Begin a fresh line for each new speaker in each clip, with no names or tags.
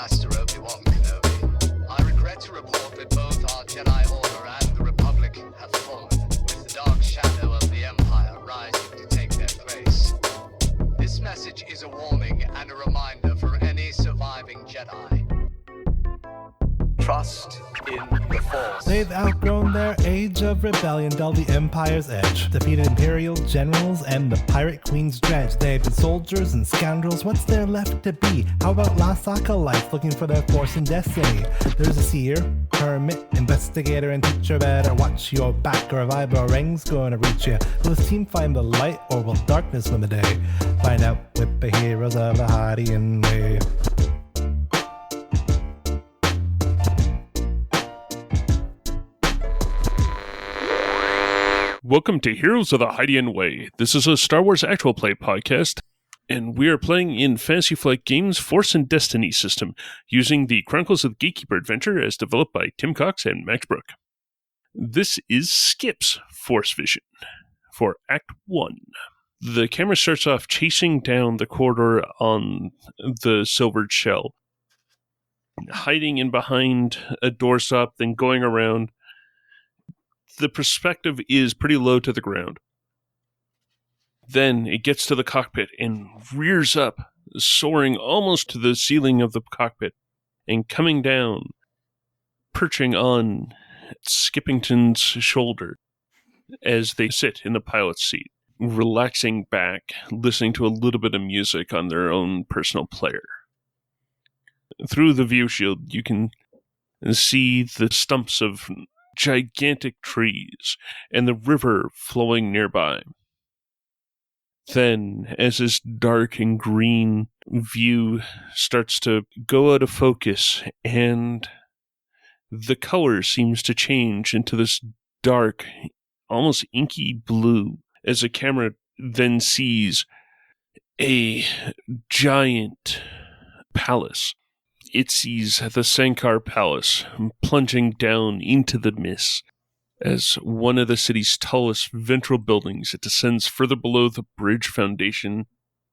Master Obi-Wan Kenobi. I regret to report that both our Jedi Order and the Republic have fallen, with the dark shadow of the Empire rising to take their place. This message is a warning and a reminder for any surviving Jedi. Trust in the Force.
They've outgrown their age of rebellion, dulled the Empire's edge, defeated Imperial generals and the Pirate Queen's dredge. They've been soldiers and scoundrels, what's there left to be? How about lost acolytes looking for their force and destiny? There's a seer, hermit, investigator, and teacher. Better watch your back or a vibrang's gonna reach you. Will this team find the light or will darkness win the day? Find out with the heroes of the Hydian Way.
Welcome to Heroes of the Hydian Way. This is a Star Wars actual play podcast, and we are playing in Fantasy Flight Games' Force and Destiny system, using the Chronicles of the Gatekeeper adventure as developed by Tim Cox and Max Brook. This is Skipp's Force Vision for Act 1. The camera starts off chasing down the corridor on the silvered shell, hiding in behind a doorstop, then going around. The perspective is pretty low to the ground. Then it gets to the cockpit and rears up, soaring almost to the ceiling of the cockpit, and coming down, perching on Skippington's shoulder as they sit in the pilot's seat, relaxing back, listening to a little bit of music on their own personal player. Through the view shield, you can see the stumps of gigantic trees and the river flowing nearby. Then, as this dark and green view starts to go out of focus and the color seems to change into this dark, almost inky blue, as the camera then sees a giant palace. It sees the Sankar Palace plunging down into the mist as one of the city's tallest ventral buildings. It descends further below the bridge foundation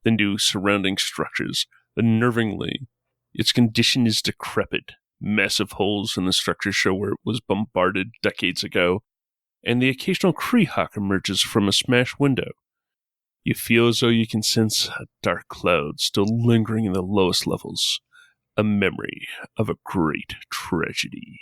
than do surrounding structures. Unnervingly, its condition is decrepit. Massive holes in the structure show where it was bombarded decades ago, and the occasional Kree hawk emerges from a smashed window. You feel as though you can sense a dark cloud still lingering in the lowest levels. A memory of a great tragedy.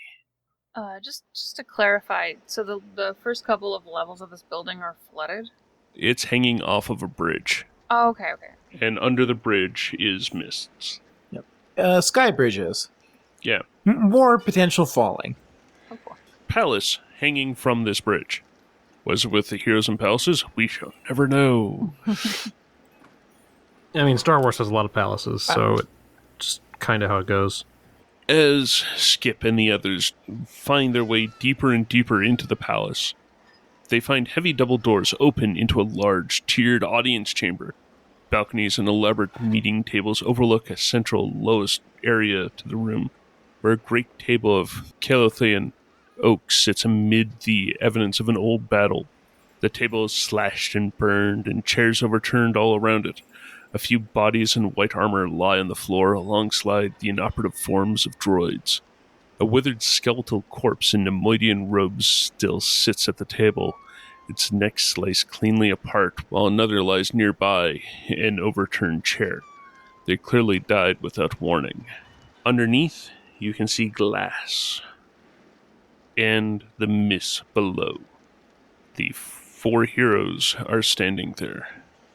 Just to clarify, so the first couple of levels of this building are flooded?
It's hanging off of a bridge.
Oh, okay.
And under the bridge is mists.
Yep. Sky bridges.
Yeah.
More potential falling.
Oh, cool.
Palace hanging from this bridge. Was it with the heroes and palaces? We shall never know.
I mean, Star Wars has a lot of palaces, so it's just kind of how it goes.
As Skipp and the others find their way deeper and deeper into the palace, they find heavy double doors open into a large, tiered audience chamber. Balconies and elaborate meeting tables overlook a central, lowest area to the room, where a great table of Calothian oak sits amid the evidence of an old battle. The table is slashed and burned, and chairs overturned all around it. A few bodies in white armor lie on the floor alongside the inoperative forms of droids. A withered skeletal corpse in Nemoidian robes still sits at the table, its neck sliced cleanly apart, while another lies nearby, an overturned chair. They clearly died without warning. Underneath, you can see glass and the mist below. The four heroes are standing there.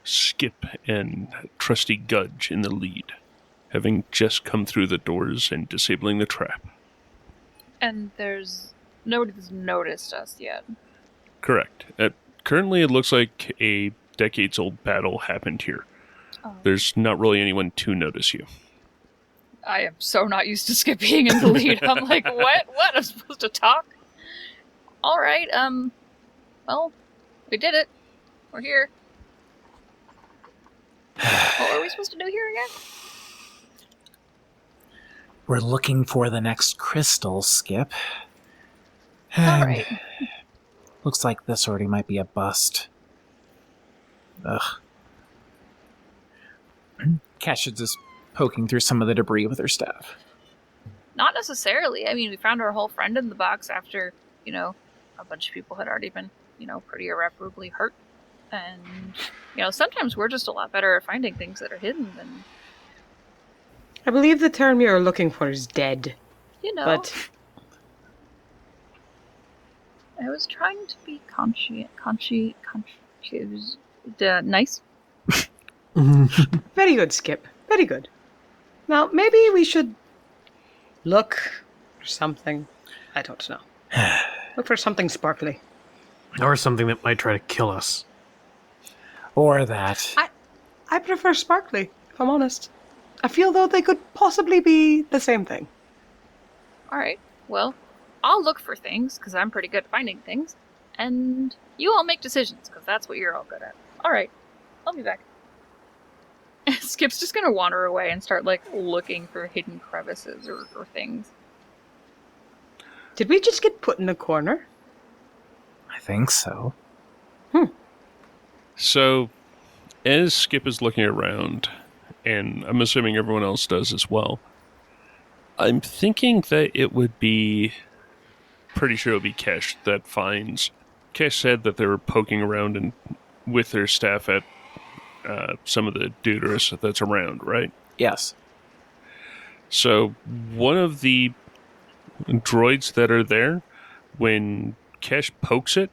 Skipp and Trusty Gudge in the lead, having just come through the doors and disabling the trap.
And there's nobody that's noticed us yet.
Correct. Currently, it looks like a decades-old battle happened here.
Oh.
There's not really anyone to notice you.
I am so not used to Skip being in the lead. I'm like, what? What? I'm supposed to talk? Alright, well, we did it. We're here. What are we supposed to do here again?
We're looking for the next crystal, Skipp.
Alright.
Looks like this already might be a bust. Ugh. Cash is just poking through some of the debris with her staff.
Not necessarily. I mean, we found our whole friend in the box after, a bunch of people had already been, pretty irreparably hurt. And, sometimes we're just a lot better at finding things that are hidden than...
I believe the term you're looking for is dead. But
I was trying to be nice.
very good, Skipp. Very good. Now, maybe we should look for something. I don't know. Look for something sparkly.
Or something that might try to kill us.
Or that.
I prefer sparkly, if I'm honest. I feel though they could possibly be the same thing.
Alright, well, I'll look for things, because I'm pretty good at finding things, and you all make decisions, because that's what you're all good at. Alright, I'll be back. Skip's just gonna wander away and start, looking for hidden crevices or things.
Did we just get put in a corner?
I think so.
So, as Skipp is looking around, and I'm assuming everyone else does as well, I'm thinking that it would be... Pretty sure it would be Kesh that finds... Kesh said that they were poking around and with their staff at some of the deuterus that's around, right?
Yes.
So, one of the droids that are there, when Kesh pokes it,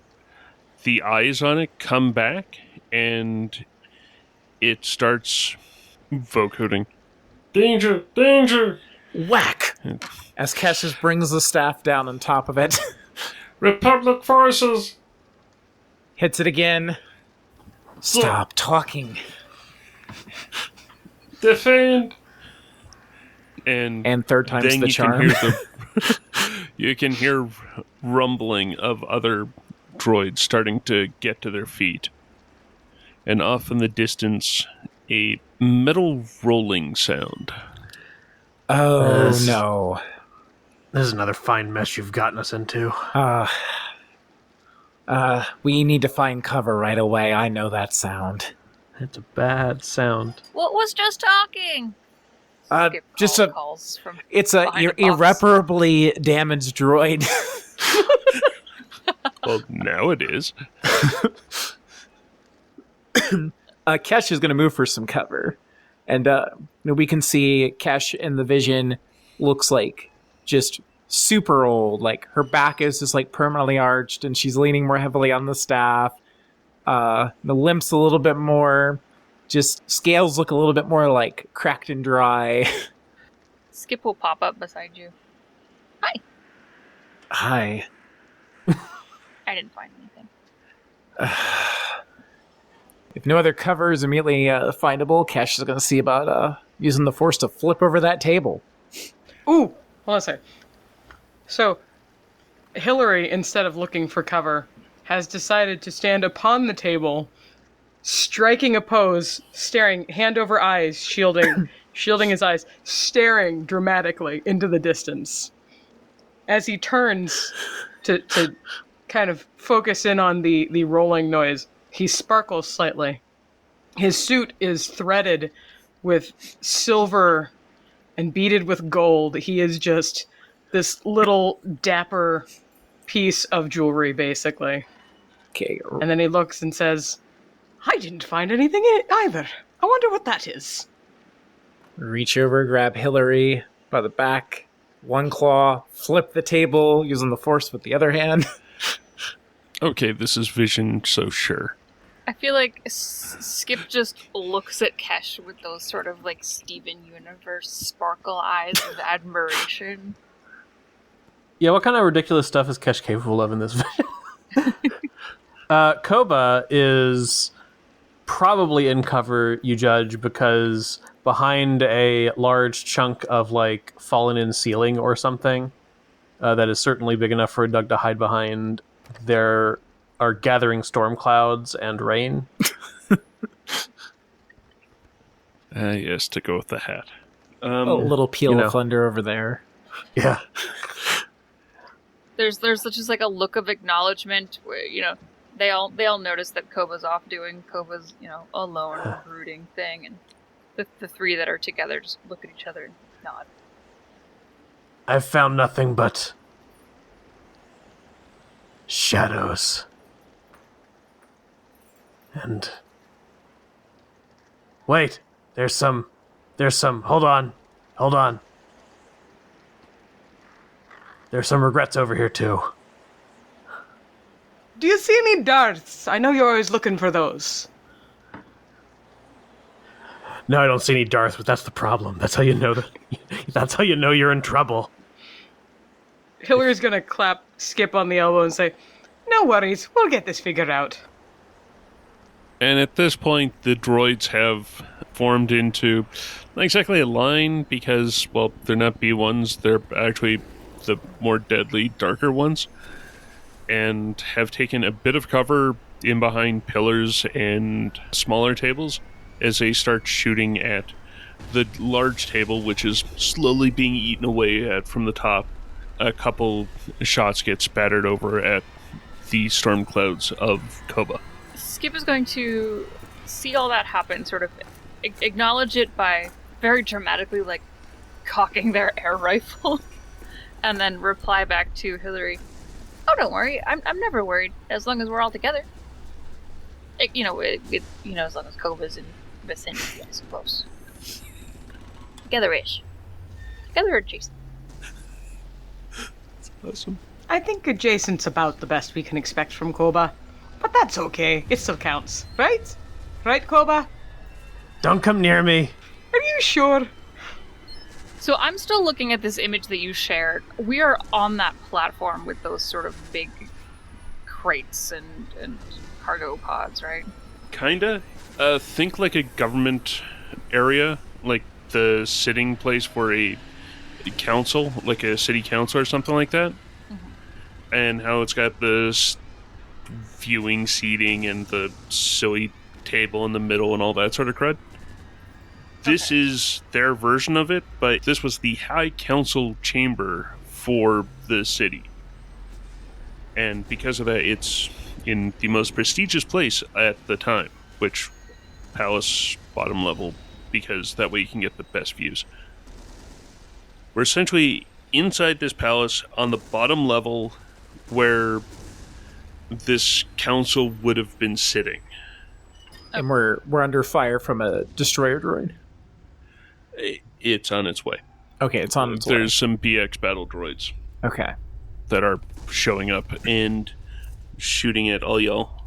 the eyes on it come back, and it starts vocoding. Danger! Danger!
Whack! As Cassius brings the staff down on top of it.
Republic forces!
Hits it again. Stop talking.
Defend! And
third time's
then
the charm.
You can hear rumbling of other droids starting to get to their feet. And off in the distance, a metal rolling sound.
Oh, no.
This is another fine mess you've gotten us into.
We need to find cover right away. I know that sound.
It's a bad sound.
What was just talking? Skip calls from
it's a
behind the box.
irreparably damaged droid.
Well, now it is.
Kesh is going to move for some cover. And we can see Kesh in the vision looks like just super old. Like her back is just permanently arched and she's leaning more heavily on the staff. The limp's a little bit more, just scales look a little bit more cracked and dry.
Skip will pop up beside you. Hi.
Hi.
I didn't find anything.
If no other cover is immediately findable, Kesh is going to see about using the Force to flip over that table.
Ooh, hold on a second. So, Hillary, instead of looking for cover, has decided to stand upon the table, striking a pose, staring, hand over eyes, shielding his eyes, staring dramatically into the distance. As he turns to kind of focus in on the rolling noise, he sparkles slightly. His suit is threaded with silver and beaded with gold. He is just this little dapper piece of jewelry, basically.
Okay.
And then he looks and says, I didn't find anything either. I wonder what that is.
Reach over, grab Hillary by the back, one claw, flip the table using the Force with the other hand.
Okay, this is vision, so sure.
I feel like Skip just looks at Kesh with those sort of Steven Universe sparkle eyes of admiration.
Yeah, what kind of ridiculous stuff is Kesh capable of in this vision? Koba is probably in cover, you judge, because behind a large chunk of fallen in ceiling or something that is certainly big enough for a Doug to hide behind, there are gathering storm clouds and rain.
Yes, to go with the hat.
A little peel of thunder over there.
Yeah.
There's just a look of acknowledgement where, they all notice that Koba's off doing Koba's, alone brooding thing, and the three that are together just look at each other and nod.
I've found nothing but shadows. And wait, there's some, hold on. There's some regrets over here too.
Do you see any darts? I know you're always looking for those.
No, I don't see any darts, but that's the problem. That's how you know that's how you know you're in trouble.
Hillary's gonna clap Skipp on the elbow and say, "No worries, we'll get this figured out."
And at this point, the droids have formed into not exactly a line because, well, they're not B1s. They're actually the more deadly, darker ones. And have taken a bit of cover in behind pillars and smaller tables as they start shooting at the large table, which is slowly being eaten away at from the top. A couple shots get spattered over at the storm clouds of Koba.
Skipp is going to see all that happen, sort of acknowledge it by very dramatically, like, cocking their air rifle, and then reply back to Hillary, "Oh, don't worry, I'm never worried, as long as we're all together. As long as Koba's in vicinity, I suppose. Together-ish. Together adjacent."
Awesome.
I think adjacent's about the best we can expect from Koba. But that's okay, it still counts, right? Right, Koba?
Don't come near me.
Are you sure?
So I'm still looking at this image that you shared. We are on that platform with those sort of big crates and cargo pods, right?
Kinda. Think like a government area, like the sitting place for a council, like a city council or something like that. Mm-hmm. And how it's got this viewing seating and the silly table in the middle and all that sort of crud. This is their version of it, but this was the High Council chamber for the city. And because of that, it's in the most prestigious place at the time, which palace bottom level, because that way you can get the best views. We're essentially inside this palace on the bottom level where this council would have been sitting.
And we're under fire from a destroyer droid.
It's on its way.
Okay, it's on its way.
There's some BX battle droids.
Okay.
That are showing up and shooting at all y'all.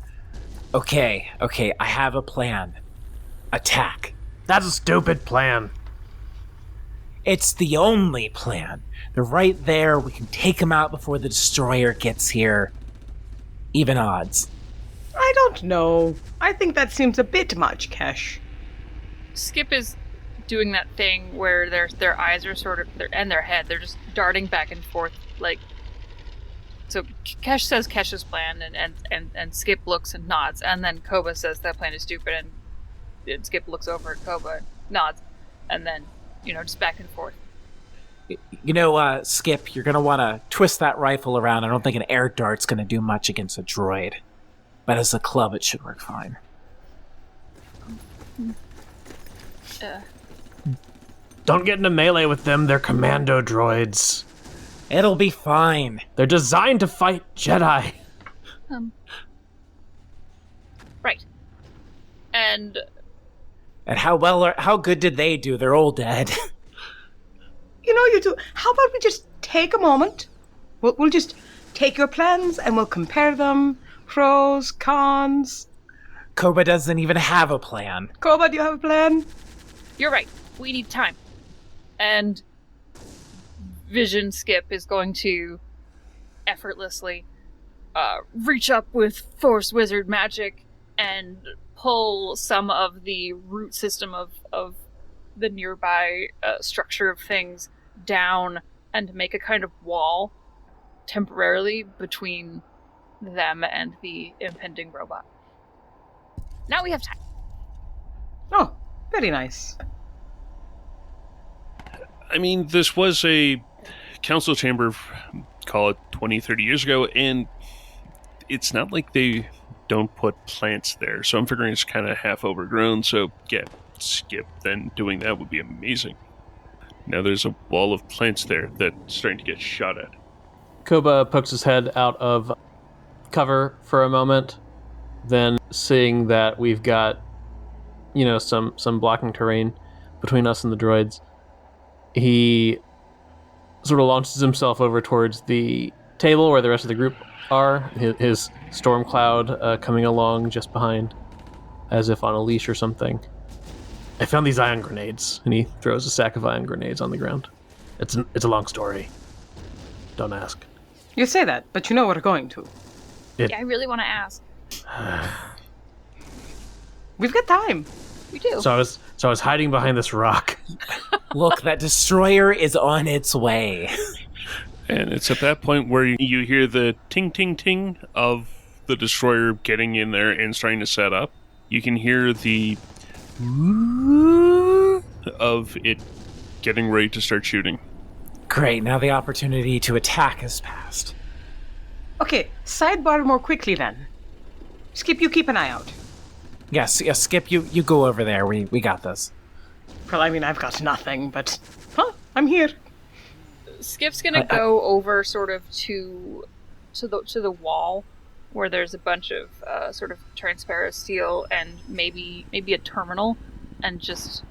Okay, I have a plan. Attack.
That's a stupid plan.
It's the only plan. They're right there. We can take them out before the destroyer gets here. Even odds.
I don't know. I think that seems a bit much, Kesh.
Skipp is doing that thing where their eyes are sort of, and their head, they're just darting back and forth, like. So Kesh says Kesh's plan, and Skipp looks and nods, and then Koba says that plan is stupid, and Skipp looks over at Koba, nods, and then, just back and forth.
Skipp, you're going to want to twist that rifle around. I don't think an air dart's going to do much against a droid. But as a club, it should work fine.
Don't get into melee with them. They're commando droids.
It'll be fine.
They're designed to fight Jedi.
Right. And
how good did they do? They're all dead.
You two, how about we just take a moment? We'll just take your plans and we'll compare them. Pros, cons.
Koba doesn't even have a plan.
Koba, do you have a plan?
You're right. We need time. And Vision Skipp is going to effortlessly reach up with Force Wizard magic and pull some of the root system of the nearby structure of things down and make a kind of wall temporarily between them and the impending robot. Now we have time.
Oh, very nice.
I mean, this was a council chamber, call it 20, 30 years ago, and it's not like they don't put plants there, so I'm figuring it's kind of half overgrown, so yeah, Skipp then doing that would be amazing. Now there's a wall of plants there that's starting to get shot at.
Koba pokes his head out of cover for a moment, then seeing that we've got, some blocking terrain between us and the droids, he sort of launches himself over towards the table where the rest of the group are, his storm cloud coming along just behind, as if on a leash or something. I found these ion grenades, and he throws a sack of ion grenades on the ground. It's a long story. Don't ask.
You say that, but you know we're going to.
Yeah, I really want to ask.
We've got time.
We do.
So I was hiding behind this rock.
Look, that destroyer is on its way.
And it's at that point where you hear the ting ting ting of the destroyer getting in there and starting to set up. You can hear the of it getting ready to start shooting.
Great, now the opportunity to attack has passed.
Okay, sidebar more quickly then. Skipp, you keep an eye out.
Yes, Skipp, you go over there. We got this.
Well, I mean, I've got nothing, but... I'm here.
Skipp's gonna go over sort of to the wall where there's a bunch of sort of transparent steel and maybe a terminal, and just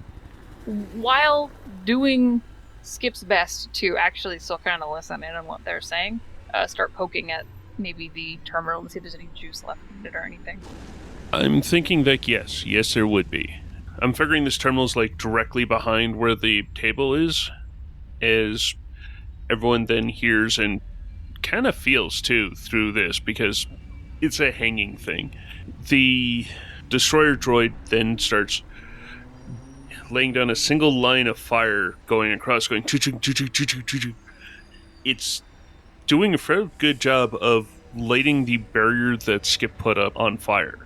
while doing Skipp's best to actually still kind of listen in on what they're saying, start poking at maybe the terminal and see if there's any juice left in it or anything.
I'm thinking that yes, there would be. I'm figuring this terminal's like directly behind where the table is, as everyone then hears and kind of feels too through this, because it's a hanging thing. The destroyer droid then starts laying down a single line of fire going across, going choo-choo, choo-choo, choo-choo, choo-choo. It's doing a fairly good job of lighting the barrier that Skipp put up on fire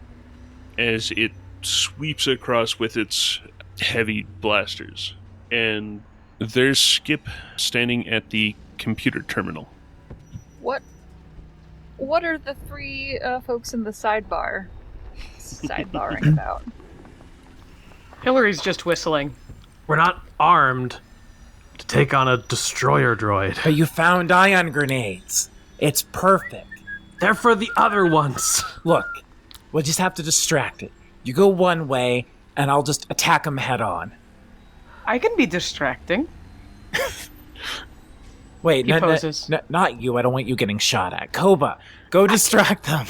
as it sweeps across with its heavy blasters. And there's Skipp standing at the computer terminal.
What are the three folks in the sidebarring about?
Hillary's just whistling.
We're not armed to take on a destroyer droid.
But you found ion grenades. It's perfect.
They're for the other ones.
Look, we'll just have to distract it. You go one way, and I'll just attack them head on.
I can be distracting.
Wait,
He poses.
not you. I don't want you getting shot at. Koba, go distract them.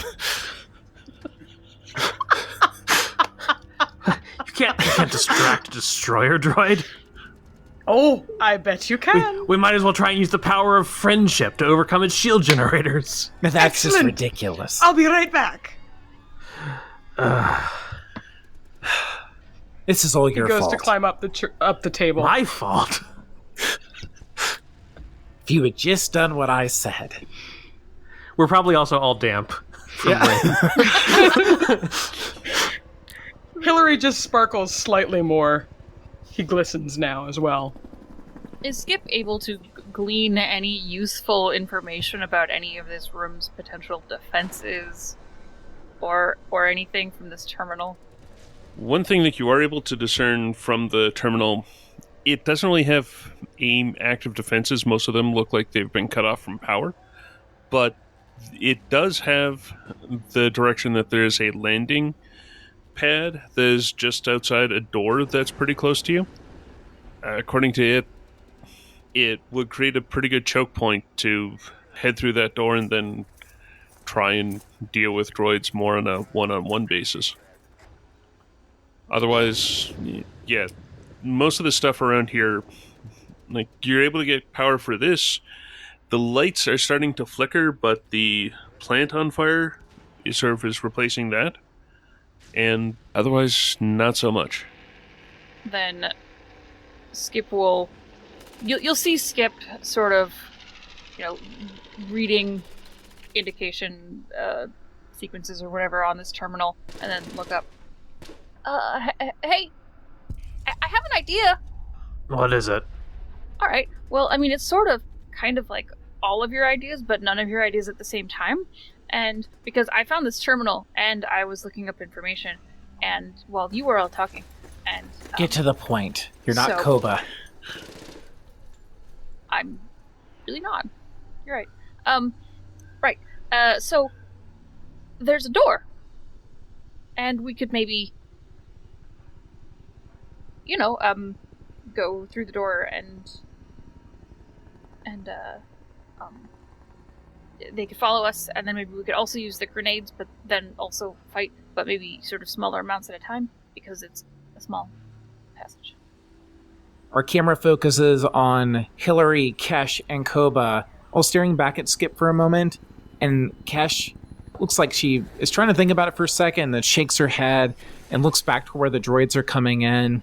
You can't distract a destroyer droid.
Oh, I bet you can.
We might as well try and use the power of friendship to overcome its shield generators.
That's
Excellent.
just ridiculous.
I'll be right back.
This is all your
He goes
fault.
to climb up the table.
My fault.
If you had just done what I said.
We're probably also all damp.
Hillary just sparkles slightly more. He glistens now as well.
Is Skipp able to glean any useful information about any of this room's potential defenses or anything from this terminal?
One thing that you are able to discern from the terminal, it doesn't really have active defenses. Most of them look like they've been cut off from power. But it does have the direction that there's a landing pad that is just outside a door that's pretty close to you. According to it, it would create a pretty good choke point to head through that door and then try and deal with droids more on a one-on-one basis. Otherwise, yeah, most of the stuff around here, like, you're able to get power for this. The lights are starting to flicker, but the plant on fire is replacing that. And otherwise, not so much.
Then Skipp will... You'll see Skipp sort of, reading indication sequences or whatever on this terminal, and then look up. Hey, I have an idea.
What is it?
All right. Well, I mean, it's sort of kind of like all of your ideas, but none of your ideas at the same time. And because I found this terminal and I was looking up information, and while you were all talking, and
Get to the point. You're not
so-
Koba.
I'm really not. You're right. Right. So there's a door. And we could maybe, go through the door and they could follow us, and then maybe we could also use the grenades, but then also fight, but maybe sort of smaller amounts at a time, because it's a small passage.
Our camera focuses on Hillary, Kesh, and Koba, all staring back at Skipp for a moment, and Kesh looks like she is trying to think about it for a second, then shakes her head and looks back to where the droids are coming in.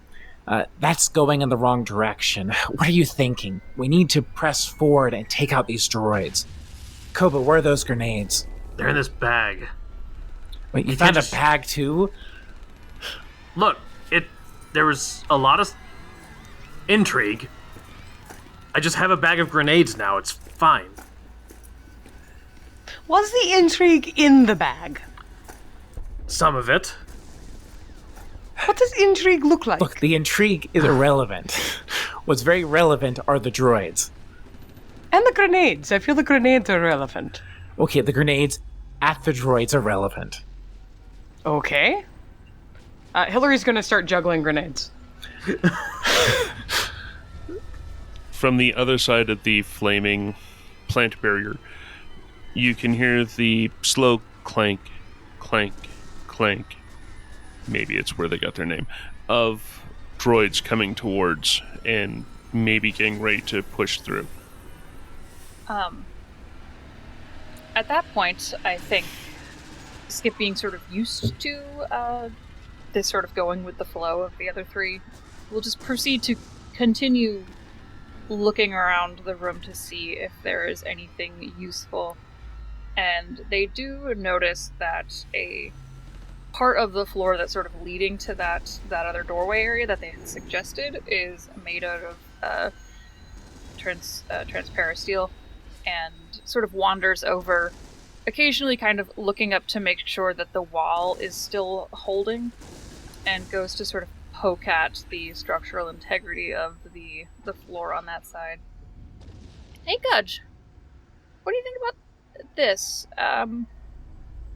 That's going in the wrong direction. What are you thinking? We need to press forward and take out these droids. Koba, where are those grenades?
They're in this bag.
Wait, you found a bag too?
Look, there was a lot of intrigue. I just have a bag of grenades now. It's fine.
Was the intrigue in the bag?
Some of it.
What does intrigue look like?
Look, the intrigue is irrelevant. What's very relevant are the droids.
And the grenades. I feel the grenades are relevant.
Okay, the grenades at the droids are relevant.
Okay. Hillary's gonna start juggling grenades.
From the other side of the flaming plant barrier, you can hear the slow clank, clank, clank. Maybe it's where they got their name. Of droids coming towards and maybe getting ready to push through.
At that point, I think Skipp, being sort of used to this sort of going with the flow of the other three, will just proceed to continue looking around the room to see if there is anything useful. And they do notice that a part of the floor that's sort of leading to that other doorway area that they had suggested is made out of transparent steel, and sort of wanders over, occasionally kind of looking up to make sure that the wall is still holding, and goes to sort of poke at the structural integrity of the floor on that side. Hey, Gudge, what do you think about this?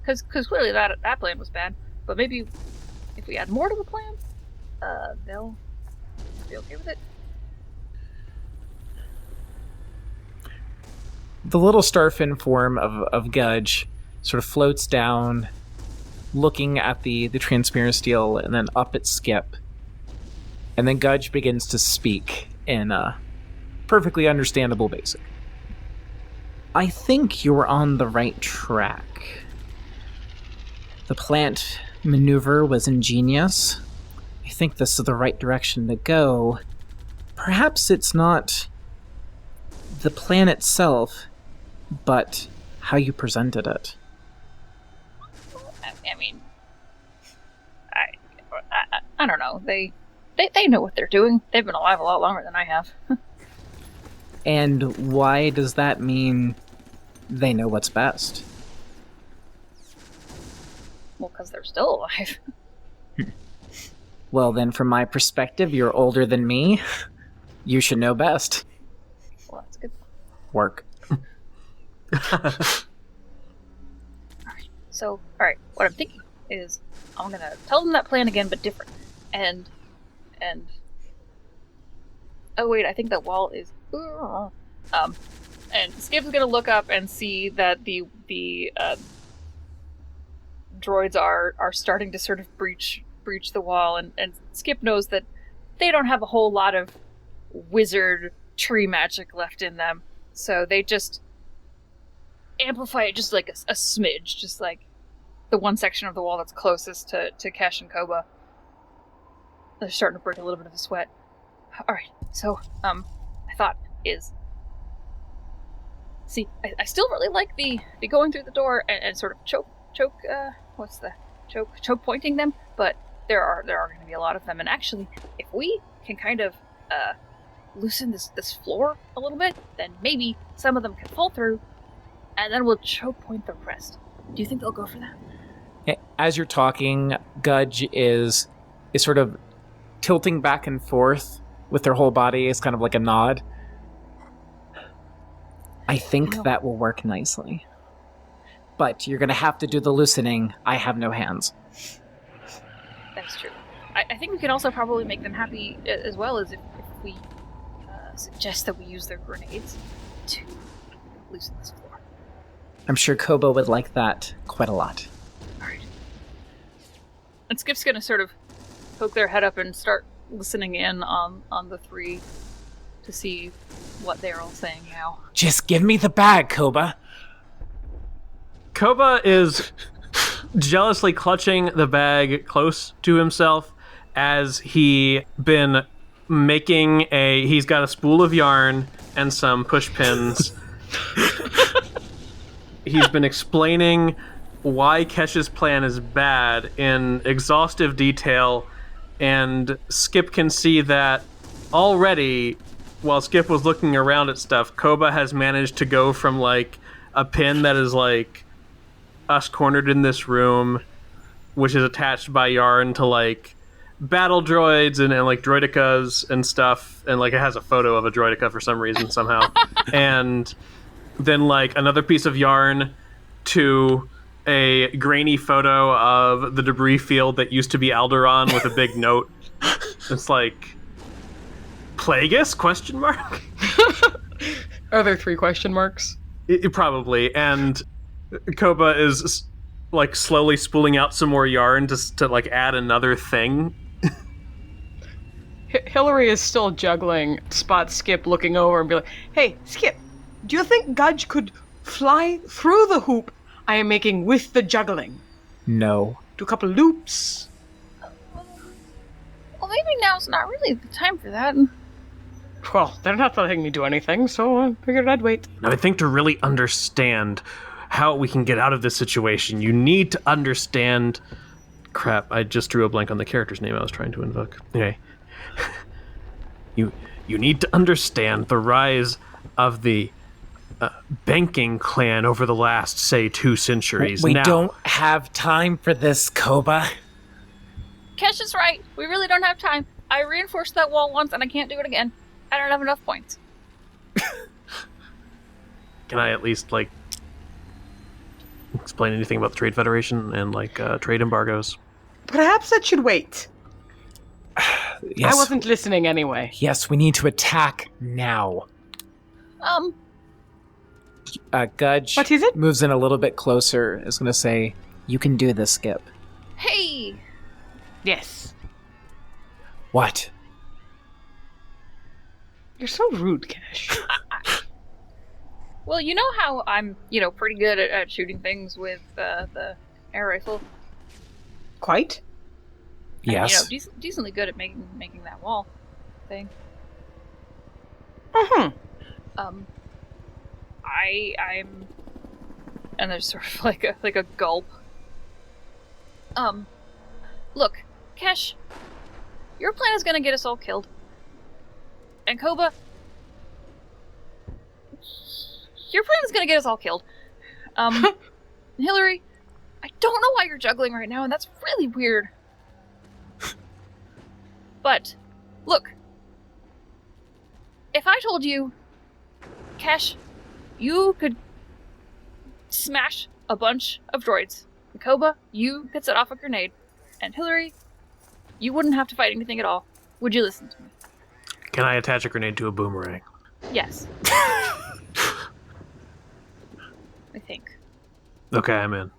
Because clearly that plan was bad, but maybe if we add more to the plan, they'll be okay with it.
The little starfin form of Gudge sort of floats down, looking at the transparent steel, and then up at Skipp. And then Gudge begins to speak in a perfectly understandable basic. I think you're on the right track. The plant maneuver was ingenious. I think this is the right direction to go. Perhaps it's not the plan itself, but how you presented it.
I mean, I don't know. They know what they're doing. They've been alive a lot longer than I have.
And why does that mean they know what's best?
Well, because they're still alive.
Well, then, from my perspective, you're older than me. You should know best.
Well, that's good.
Work.
Alright, what I'm thinking is I'm gonna tell them that plan again, but different. And oh wait, I think that wall is and Skipp's gonna look up and see that the droids are starting to sort of breach the wall, and Skipp knows that they don't have a whole lot of wizard tree magic left in them, so they just amplify it just like a smidge, just like the one section of the wall that's closest to Kesh and Koba. They're starting to break a little bit of a sweat. Alright, so, I thought is... See, I still really like the going through the door and sort of choke pointing them, but there are going to be a lot of them, and actually, if we can kind of, loosen this floor a little bit, then maybe some of them can fall through, and then we'll choke point the rest. Do you think they'll go for that?
As you're talking, Gudge is sort of tilting back and forth with their whole body. It's kind of like a nod.
I think that will work nicely. But you're going to have to do the loosening. I have no hands.
That's true. I think we can also probably make them happy as well as if we suggest that we use their grenades to loosen this floor.
I'm sure Kobo would like that quite a lot.
Alright. And Skipp's gonna sort of poke their head up and start listening in on the three to see what they're all saying now.
Just give me the bag, Koba.
Koba is jealously clutching the bag close to himself as he's got a spool of yarn and some push pins. He's been explaining why Kesh's plan is bad in exhaustive detail, and Skipp can see that already, while Skipp was looking around at stuff, Koba has managed to go from, like, a pin that is, like, us cornered in this room, which is attached by yarn, to, like, battle droids and like droidicas and stuff, and like it has a photo of a droidica for some reason somehow. And then like another piece of yarn to a grainy photo of the debris field that used to be Alderaan with a big note. It's like Plagueis ?
Are there 3 question marks?
It probably. And Koba is like slowly spooling out some more yarn to like add another thing.
Hillary is still juggling, spot Skipp looking over and be like, "Hey, Skipp, do you think Gudge could fly through the hoop I am making with the juggling?
No.
Do a couple loops?"
Well, maybe now's not really the time for that.
Well, they're not letting me do anything, so I figured I'd wait.
Now, I think to really understand how we can get out of this situation, you need to understand... Crap, I just drew a blank on the character's name I was trying to invoke. Okay. You need to understand the rise of the banking clan over the last, say, 2 centuries.
We don't have time for this, Koba.
Kesh is right. We really don't have time. I reinforced that wall once and I can't do it again. I don't have enough points.
Can I at least, like, explain anything about the Trade Federation and, like, trade embargoes?
Perhaps that should wait.
Yes.
I wasn't listening anyway.
Yes, we need to attack now. Gudge
What is it?
moves in a little bit closer, is going to say, "You can do this, Skipp."
Hey!
Yes.
What?
You're so rude, Cash.
Well, you know how I'm, pretty good at shooting things with the air rifle?
Quite?
Yes.
And, decently good at making that wall thing.
Mm-hmm.
I'm... And there's sort of like a gulp. Look, Kesh, your plan is gonna get us all killed. And Koba, your plan is gonna get us all killed. Hillary, I don't know why you're juggling right now, and that's really weird. But, look. If I told you, Kesh, you could smash a bunch of droids. And Koba, you could set off a grenade. And Hillary, you wouldn't have to fight anything at all. Would you listen to me?
Can I attach a grenade to a boomerang?
Yes. I think.
Okay, I'm in.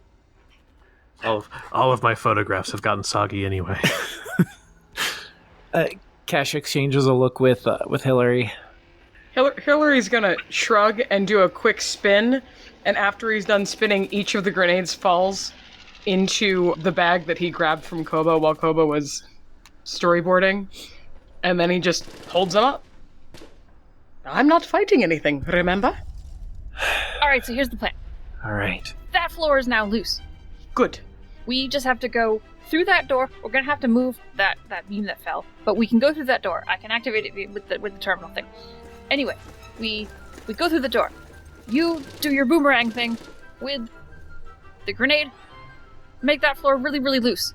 All of my photographs have gotten soggy anyway.
Cash exchanges a look with Hillary.
Hillary's gonna shrug and do a quick spin, and after he's done spinning, each of the grenades falls into the bag that he grabbed from Koba while Koba was storyboarding, and then he just holds them up. I'm not fighting anything, remember?
Alright, so here's the plan.
All right.
That floor is now loose.
Good.
We just have to go through that door. We're gonna have to move that beam that fell, but we can go through that door. I can activate it with the terminal thing. Anyway, we go through the door. You do your boomerang thing with the grenade. Make that floor really, really loose.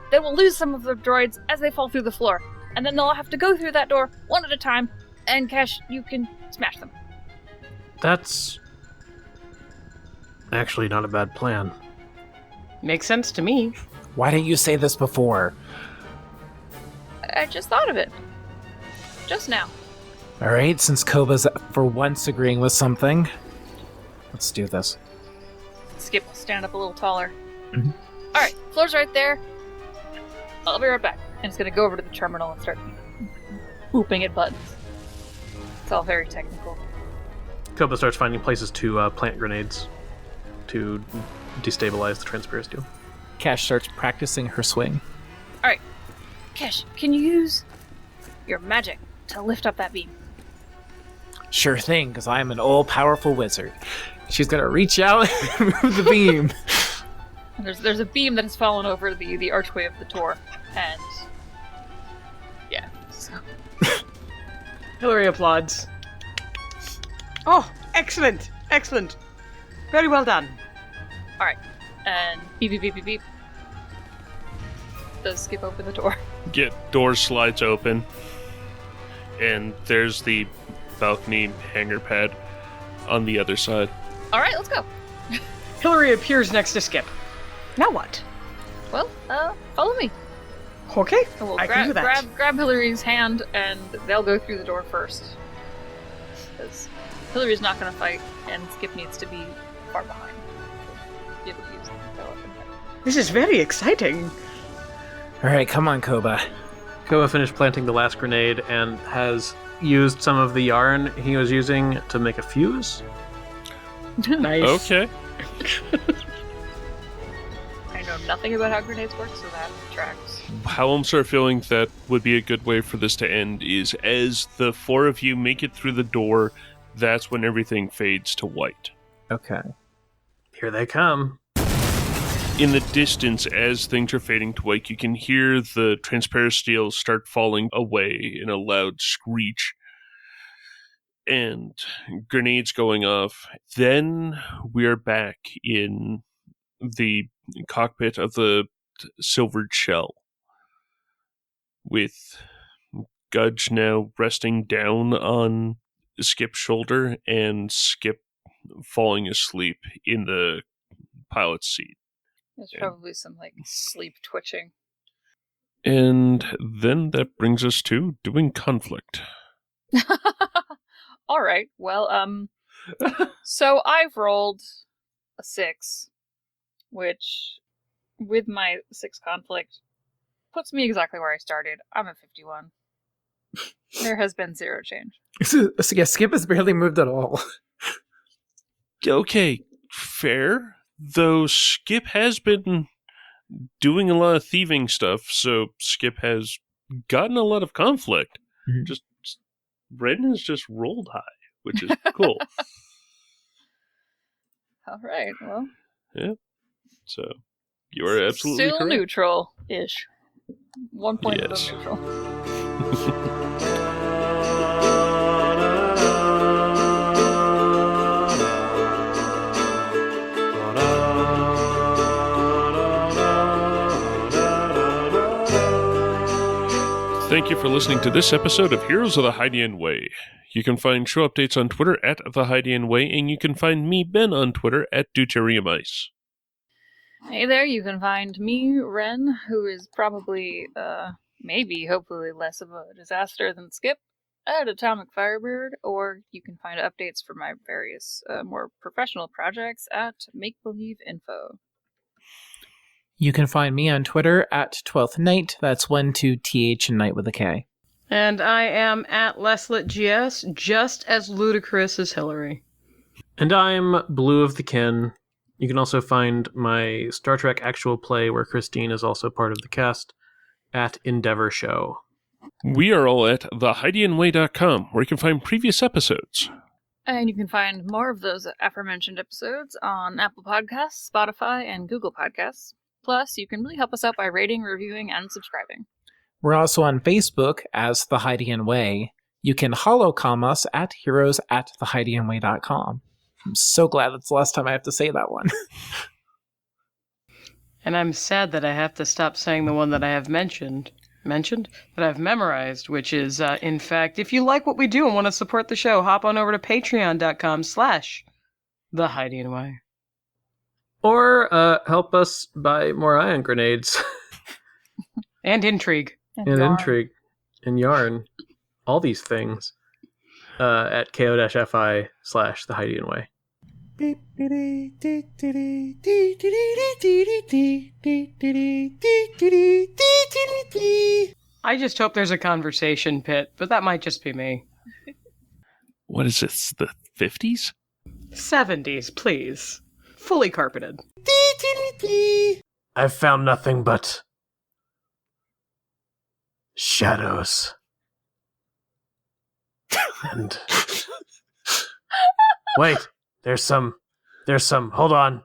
Then we'll lose some of the droids as they fall through the floor, and then they'll have to go through that door one at a time. And Cash, you can smash them.
That's actually not a bad plan.
Makes sense to me.
Why didn't you say this before?
I just thought of it. Just now.
All right, since Koba's for once agreeing with something, let's do this.
Skipp will stand up a little taller.
Mhm.
Alright, floor's right there. I'll be right back. And it's gonna go over to the terminal and start whooping at buttons. It's all very technical.
Koba starts finding places to plant grenades to destabilize the transparency deal.
Cash starts practicing her swing.
Alright. Kesh, can you use your magic to lift up that beam?
Sure thing, because I'm an all-powerful wizard. She's gonna reach out and move the beam.
And there's a beam that has fallen over the archway of the door. And yeah, so
Hillary applauds. Oh, excellent! Excellent! Very well done.
alright. And beep beep beep beep beep. Does Skipp open the door?
Door slides open, and there's the balcony hangar pad on the other side.
Alright, let's go.
Hillary appears next to Skipp. Now what?
Well, follow me.
Okay,
And we'll
I can do that.
grab Hillary's hand, and they'll go through the door first. Because Hillary's not going to fight, and Skipp needs to be far behind. Be able to use the weapon.
This is very exciting.
All right, come on, Koba.
Koba finished planting the last grenade and has used some of the yarn he was using to make a fuse.
Nice.
Okay.
I know nothing about how grenades work, so that tracks.
How I'm sort of feeling that would be a good way for this to end is as the four of you make it through the door, that's when everything fades to white.
Okay.
Here they come.
In the distance, as things are fading to white, you can hear the transparent steel start falling away in a loud screech. And grenades going off. Then we're back in the cockpit of the silvered shell, with Gudge now resting down on Skipp's shoulder and Skipp falling asleep in the pilot's seat.
There's probably some, sleep twitching.
And then that brings us to doing conflict.
Alright, well, so I've rolled a 6, which, with my 6 conflict, puts me exactly where I started. I'm at 51. There has been 0 change.
So, yeah, Skipp has barely moved at all.
Okay, fair. Though Skipp has been doing a lot of thieving stuff, so Skipp has gotten a lot of conflict.
Mhm.
Just Ren has just rolled high, which is cool.
Alright, well.
Yeah. So you are absolutely
Still
correct.
neutral-ish. 1 point
Yes.
above neutral.
Thank you for listening to this episode of Heroes of the Hydian Way. You can find show updates on Twitter at The Hydian Way, and you can find me, Ben, on Twitter at Deuterium Ice.
Hey there, you can find me, Ren, who is probably, maybe, hopefully, less of a disaster than Skipp, at Atomic Firebird, or you can find updates for my various more professional projects at Make Believe Info.
You can find me on Twitter at 12th Night. That's 12th and Night with a K.
And I am at LesLitGS, just as ludicrous as Hillary.
And I'm Blue of the Kin. You can also find my Star Trek actual play, where Christine is also part of the cast, at Endeavor Show.
We are all at thehydianway.com, where you can find previous episodes.
And you can find more of those aforementioned episodes on Apple Podcasts, Spotify, and Google Podcasts. Plus, you can really help us out by rating, reviewing, and subscribing.
We're also on Facebook as The Hydian Way. You can holocom us at heroes@thehydianway.com. I'm so glad that's the last time I have to say that one.
And I'm sad that I have to stop saying the one that I have mentioned. mentioned, that I've memorized, which is, in fact, if you like what we do and want to support the show, hop on over to patreon.com/The Hiding Way.
Or help us buy more ion grenades
And intrigue.
and
yarn.
intrigue and yarn. All these things at ko-fi/The Hiding Way.
I just hope there's a conversation pit, but that might just be me.
What is this? The 50s?
70s, please. Fully carpeted.
I've found nothing but shadows. And wait, there's some, hold on.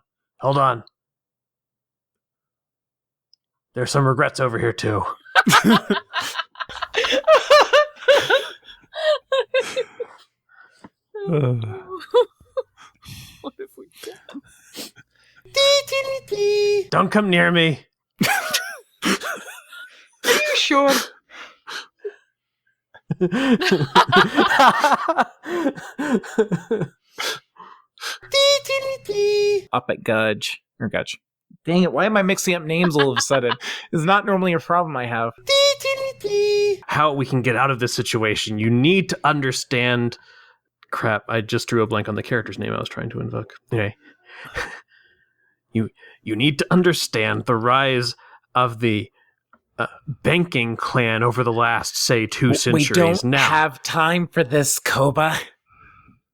There's some regrets over here too.
What if we can?
Don't come near me.
Are you sure?
Up at Gudge. Or Gudge. Dang it, why am I mixing up names all of a sudden? It's not normally a problem I have.
How we can get out of this situation, you need to understand. Crap, I just drew a blank on the character's name I was trying to invoke. Anyway. You need to understand the rise of the banking clan over the last, say, 2 centuries.
We don't
now,
have time for this, Koba.